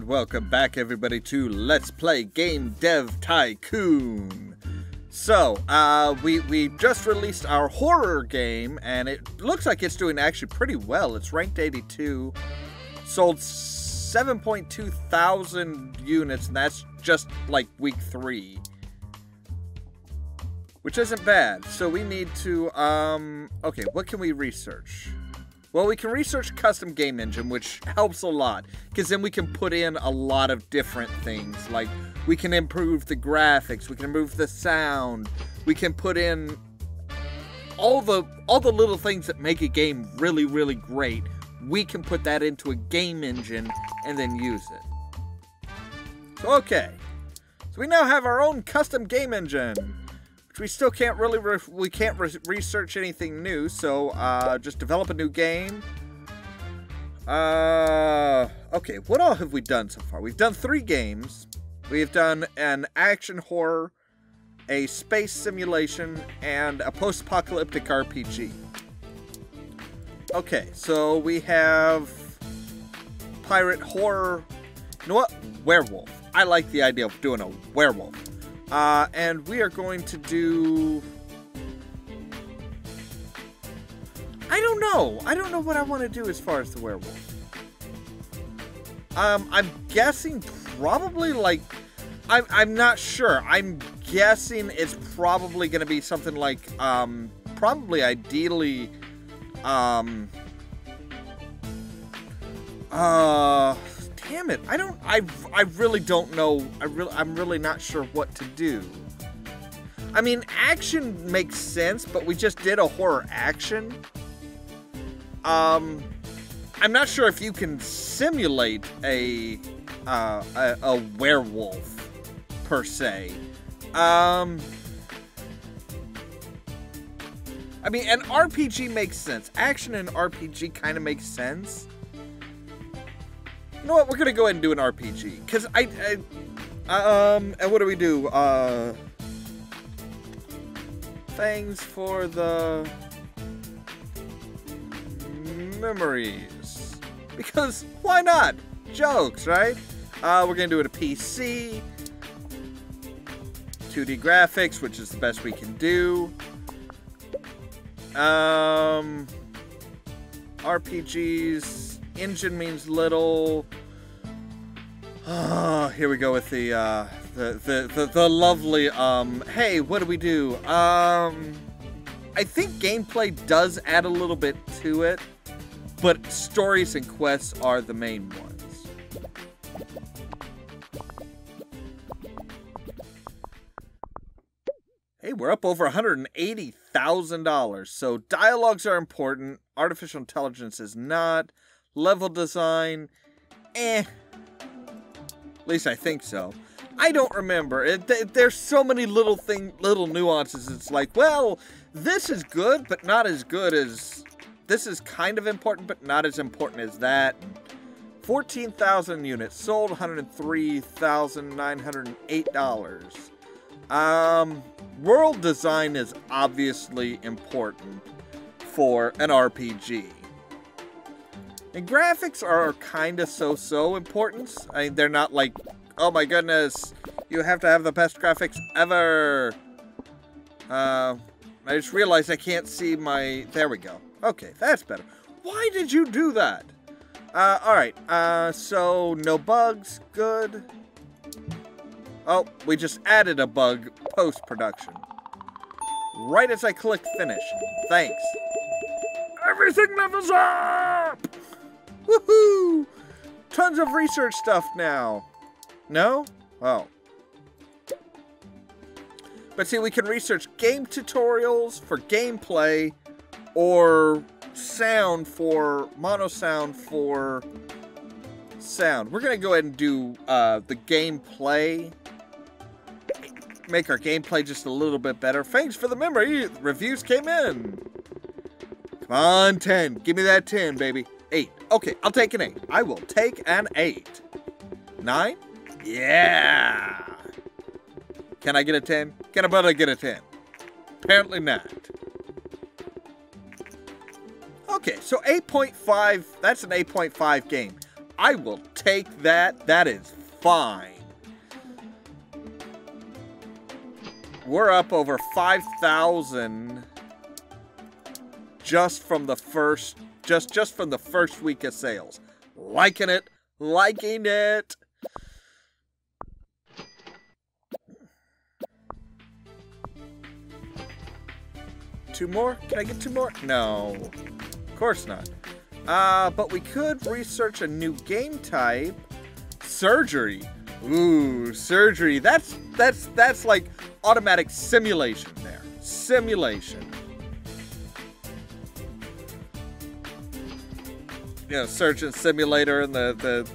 Welcome back, everybody, to Let's Play Game Dev Tycoon. So, we just released our horror game, and it looks like it's doing actually pretty well. It's ranked 82, sold 7.2 thousand units, and that's just like week 3. Which isn't bad. So we need to, okay, what can we research? Well, we can research custom game engine, which helps a lot, because then we can put in a lot of different things. Like, we can improve the graphics, we can improve the sound, we can put in all the little things that make a game really, really great. We can put that into a game engine and then use it. So, okay. So we now have our own custom game engine. We still can't really, research anything new, so, just develop a new game. Okay, what all have we done so far? We've done 3 games. We've done an action horror, a space simulation, and a post-apocalyptic RPG. Okay, so we have pirate horror, you know what? Werewolf. I like the idea of doing a werewolf. And we are going to do... I don't know. I don't know what I want to do as far as the werewolf. I'm guessing probably like... I'm not sure. I'm guessing it's probably going to be something like, probably ideally, damn it, I really don't know. I'm really not sure what to do. I mean, action makes sense, but we just did a horror action. I'm not sure if you can simulate a werewolf per se. I mean, an RPG makes sense. Action and RPG kind of makes sense. You know what? We're gonna go ahead and do an RPG, cause and what do we do? Things for the memories, because why not? Jokes, right? We're gonna do it a PC, 2D graphics, which is the best we can do. RPGs. Engine means little. Oh, here we go with the lovely, hey, what do we do? I think gameplay does add a little bit to it, but stories and quests are the main ones. Hey, we're up over $180,000, so dialogues are important, artificial intelligence is not. Level design, At least I think so. I don't remember. There's so many little nuances. It's like, well, this is good, but not as good as... This is kind of important, but not as important as that. 14,000 units. Sold $103,908. World design is obviously important for an RPG. And graphics are kind of so important. I mean, they're not like, oh my goodness, you have to have the best graphics ever. I just realized I can't see my... There we go. Okay, that's better. Why did you do that? Alright, so no bugs, good. Oh, we just added a bug post-production. Right as I click finish. Thanks. Everything levels up! Woohoo! Tons of research stuff now. No? Oh. But see, we can research game tutorials for gameplay, or sound for, mono sound for sound. We're gonna go ahead and do the gameplay. Make our gameplay just a little bit better. Thanks for the memory. Reviews came in. Come on, 10. Give me that 10, baby. 8. Okay, I'll take an 8. I will take an 8. 9? Yeah. Can I get a 10? Can a brother get a 10? Apparently not. Okay, so 8.5. That's an 8.5 game. I will take that. That is fine. We're up over 5,000 just from the first from the first week of sales. Liking it. Liking it. Two more? Can I get 2 more? No. Of course not. But we could research a new game type. Surgery. Ooh, surgery. That's like automatic simulation there. Simulation. You know, surgeon simulator and the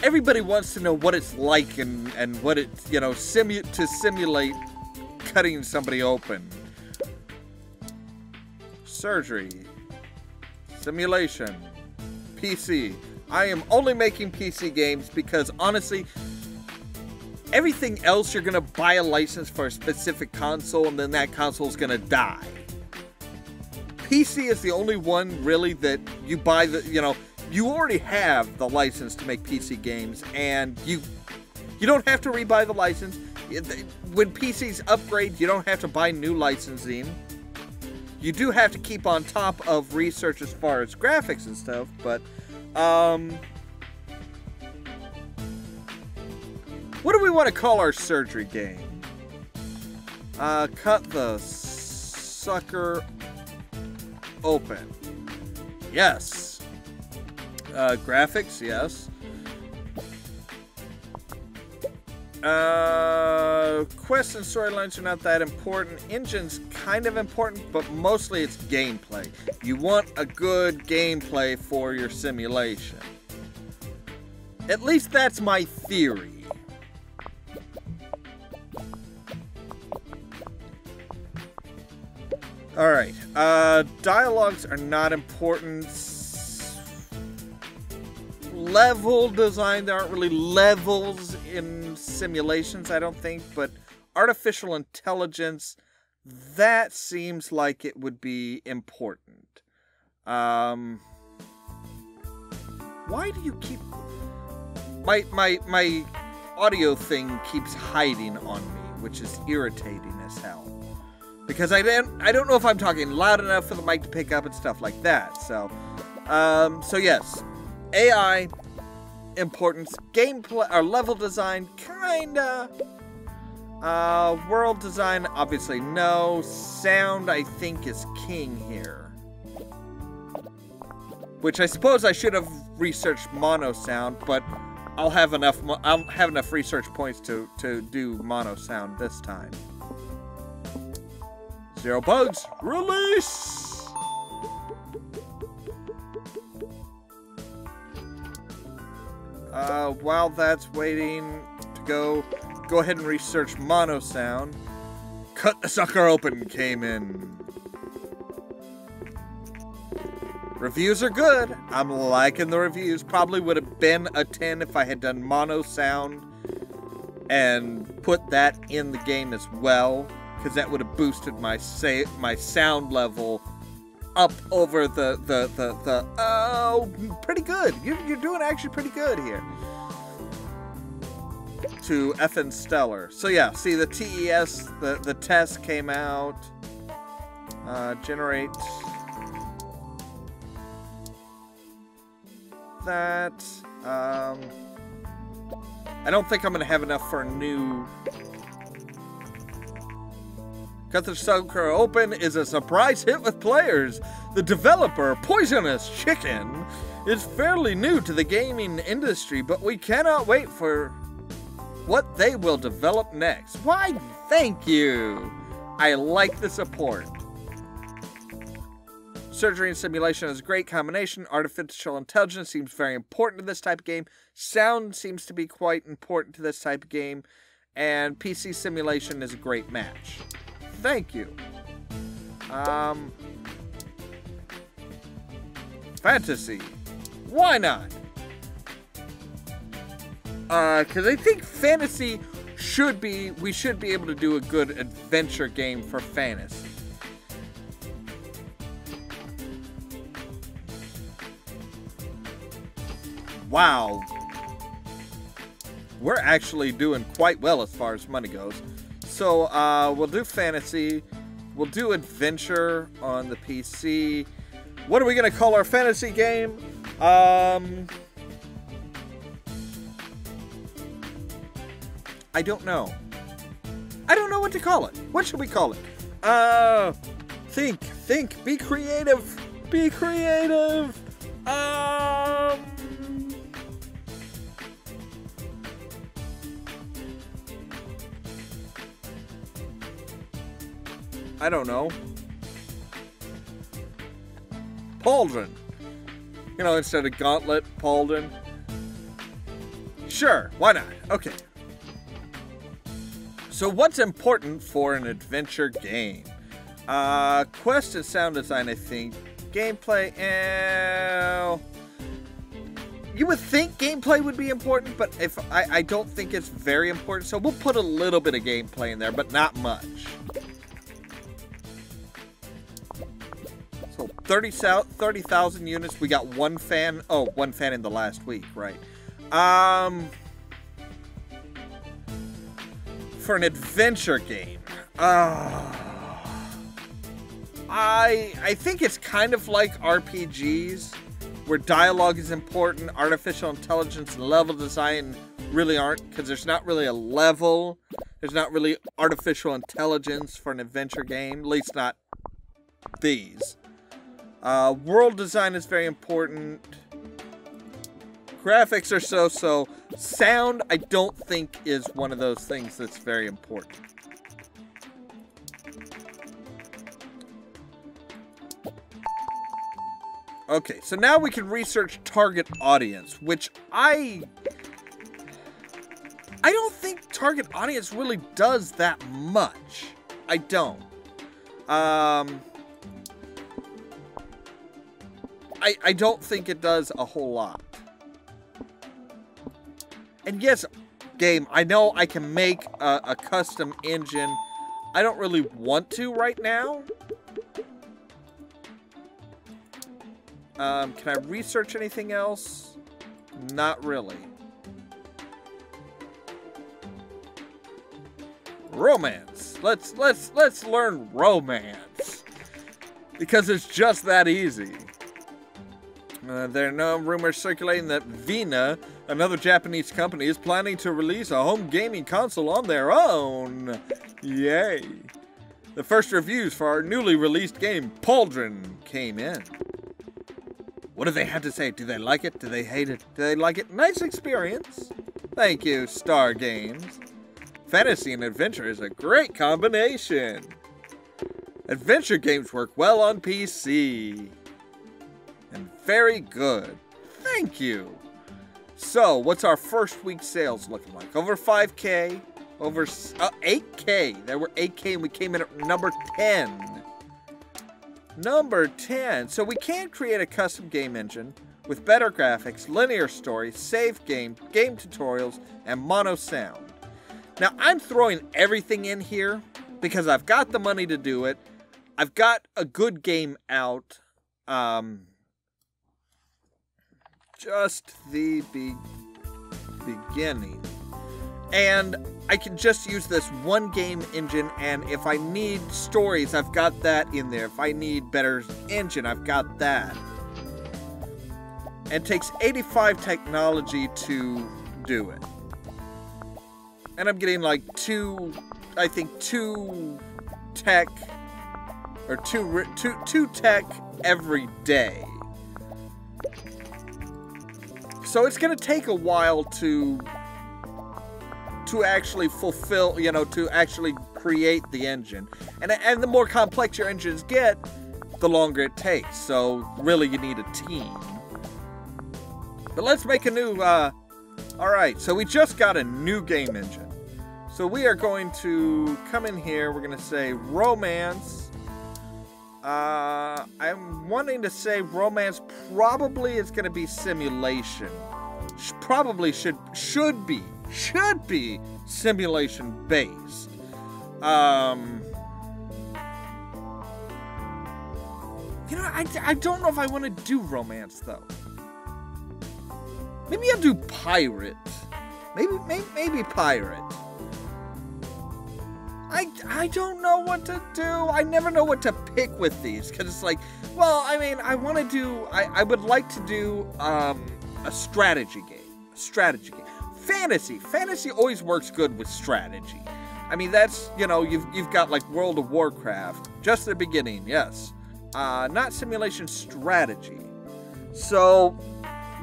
everybody wants to know what it's like and what it, you know, to simulate cutting somebody open. Surgery. Simulation. PC. I am only making PC games because honestly, everything else you're gonna buy a license for a specific console and then that console is gonna die. PC is the only one really that you buy the, you know, you already have the license to make PC games and you don't have to rebuy the license. When PCs upgrade, you don't have to buy new licensing. You do have to keep on top of research as far as graphics and stuff, but what do we want to call our surgery game? Cut the sucker open. Yes. Graphics, yes. Quests and storylines are not that important. Engine's kind of important, but mostly it's gameplay. You want a good gameplay for your simulation. At least that's my theory. Alright, dialogues are not important. Level design, there aren't really levels in simulations, I don't think, but artificial intelligence, that seems like it would be important. Why do you keep... My audio thing keeps hiding on me, which is irritating as hell. Because I don't know if I'm talking loud enough for the mic to pick up and stuff like that. So yes, AI, importance, gameplay, or level design, kinda. World design, obviously no. Sound, I think, is king here. Which I suppose I should have researched mono sound, but I'll have enough research points to do mono sound this time. 0 bugs, release! While that's waiting to go ahead and research mono sound. Cut the sucker open came in. Reviews are good. I'm liking the reviews. Probably would have been a 10 if I had done mono sound and put that in the game as well, because that would have boosted my sound level up over pretty good. You're doing actually pretty good here. To effing stellar. So yeah, see the TES, the test came out. Generate that. I don't think I'm gonna have enough for a new. Cut the Sucker Open is a surprise hit with players. The developer, Poisonous Chicken, is fairly new to the gaming industry, but we cannot wait for what they will develop next. Why, thank you. I like the support. Surgery and simulation is a great combination. Artificial intelligence seems very important to this type of game. Sound seems to be quite important to this type of game. And PC simulation is a great match. Thank you. Fantasy. Why not? Because I think fantasy we should be able to do a good adventure game for fantasy. Wow. We're actually doing quite well as far as money goes. So, we'll do fantasy. We'll do adventure on the PC. What are we going to call our fantasy game? I don't know. I don't know what to call it. What should we call it? Think. Be creative. Be creative. I don't know. Pauldron. You know, instead of Gauntlet, Pauldron. Sure, why not? Okay. So what's important for an adventure game? Quest and sound design, I think. Gameplay, you would think gameplay would be important, but I don't think it's very important. So we'll put a little bit of gameplay in there, but not much. So 30,000 units. We got one fan. Oh, one fan in the last week, right? For an adventure game, I think it's kind of like RPGs, where dialogue is important, artificial intelligence and level design really aren't, because there's not really a level, there's not really artificial intelligence for an adventure game, at least not these. World design is very important. Graphics are so-so. Sound, I don't think, is one of those things that's very important. Okay, so now we can research target audience, which I don't think target audience really does that much. I don't. I don't think it does a whole lot. And yes, game, I know I can make a custom engine. I don't really want to right now. Can I research anything else? Not really. Romance. Let's learn romance. Because it's just that easy. There are no rumors circulating that Vina, another Japanese company, is planning to release a home gaming console on their own. Yay. The first reviews for our newly released game, Pauldron, came in. What do they have to say? Do they like it? Do they hate it? Do they like it? Nice experience. Thank you, Star Games. Fantasy and adventure is a great combination. Adventure games work well on PC. And very good. Thank you. So, what's our first week sales looking like? Over 5K, over 8K. There were 8K and we came in at number 10. Number 10. So we can create a custom game engine with better graphics, linear story, save game, game tutorials, and mono sound. Now, I'm throwing everything in here because I've got the money to do it. I've got a good game out. Just the beginning. And I can just use this one game engine, and if I need stories, I've got that in there. If I need better engine, I've got that. And it takes 85 technology to do it. And I'm getting like two tech, or two tech every day. So it's going to take a while to actually fulfill, you know, to actually create the engine. And the more complex your engines get, the longer it takes. So really you need a team. But let's make a new, alright, so we just got a new game engine. So we are going to come in here, we're going to say romance. I'm wanting to say romance probably is going to be simulation. Probably should be simulation based. You know, I don't know if I want to do romance though. Maybe I'll do pirate. Maybe pirate. I don't know what to do. I never know what to pick with these because it's like, well, I mean, I want to do. I would like to do a strategy game. Fantasy always works good with strategy. I mean, that's, you know, you've got like World of Warcraft just at the beginning, yes. Not simulation, strategy. So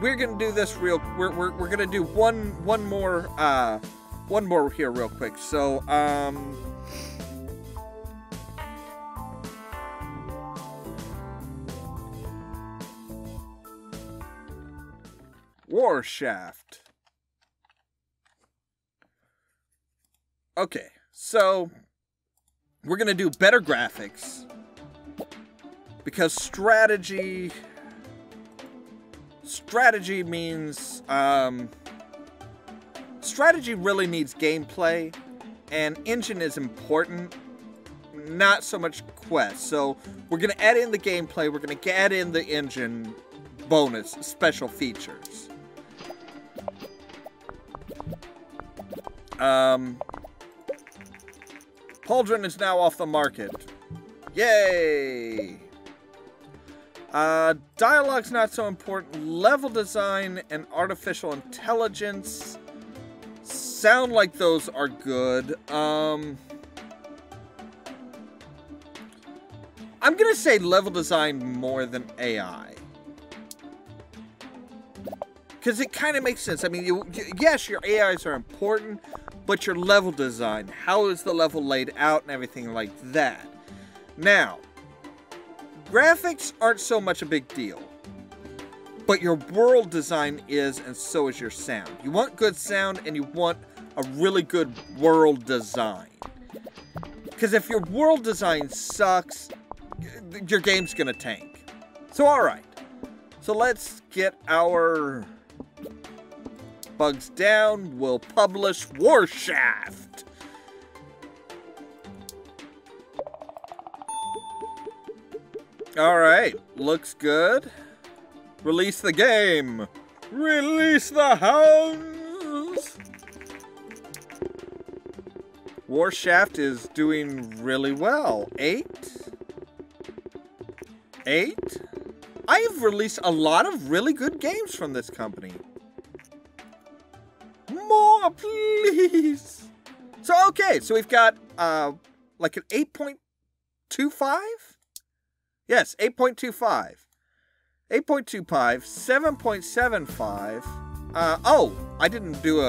we're gonna do this we're gonna do one more here real quick. So Warshaft. Okay, so we're gonna do better graphics because strategy means strategy really needs gameplay, and engine is important, not so much quest. So we're gonna add in the gameplay, we're gonna add in the engine bonus special features. Pauldron is now off the market. Yay! Dialogue's not so important. Level design and artificial intelligence sound like those are good. I'm gonna say level design more than AI. Because it kind of makes sense. I mean, yes, your AIs are important, but your level design, how is the level laid out and everything like that. Now, graphics aren't so much a big deal, but your world design is, and so is your sound. You want good sound, and you want a really good world design. Because if your world design sucks, your game's gonna tank. So alright, so let's get our bugs down. We'll publish Warshaft. Alright, looks good. Release the game. Release the hounds. Warshaft is doing really well. 8? I have released a lot of really good games from this company. More, please. So, okay, so we've got, like an 8.25? Yes, 8.25. 8.25, 7.75. Oh, I didn't do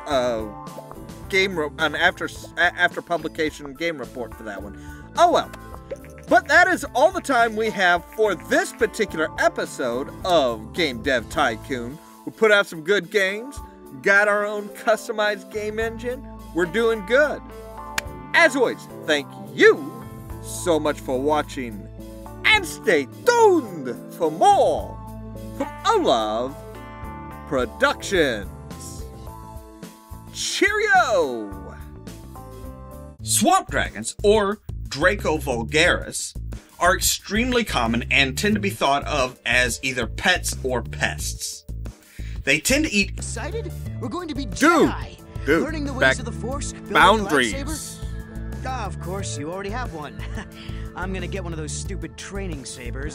an after publication game report for that one. Oh well. But that is all the time we have for this particular episode of Game Dev Tycoon. We put out some good games, got our own customized game engine. We're doing good. As always, thank you so much for watching, and stay tuned for more from Ollamh Productions. Cheerio! Swamp dragons, or Draco vulgaris, are extremely common and tend to be thought of as either pets or pests. They tend to eat... Excited? We're going to be Jedi. Dude, learning the ways of the Force, building boundaries. a lightsaber. Of course, you already have one. I'm gonna get one of those stupid training sabers.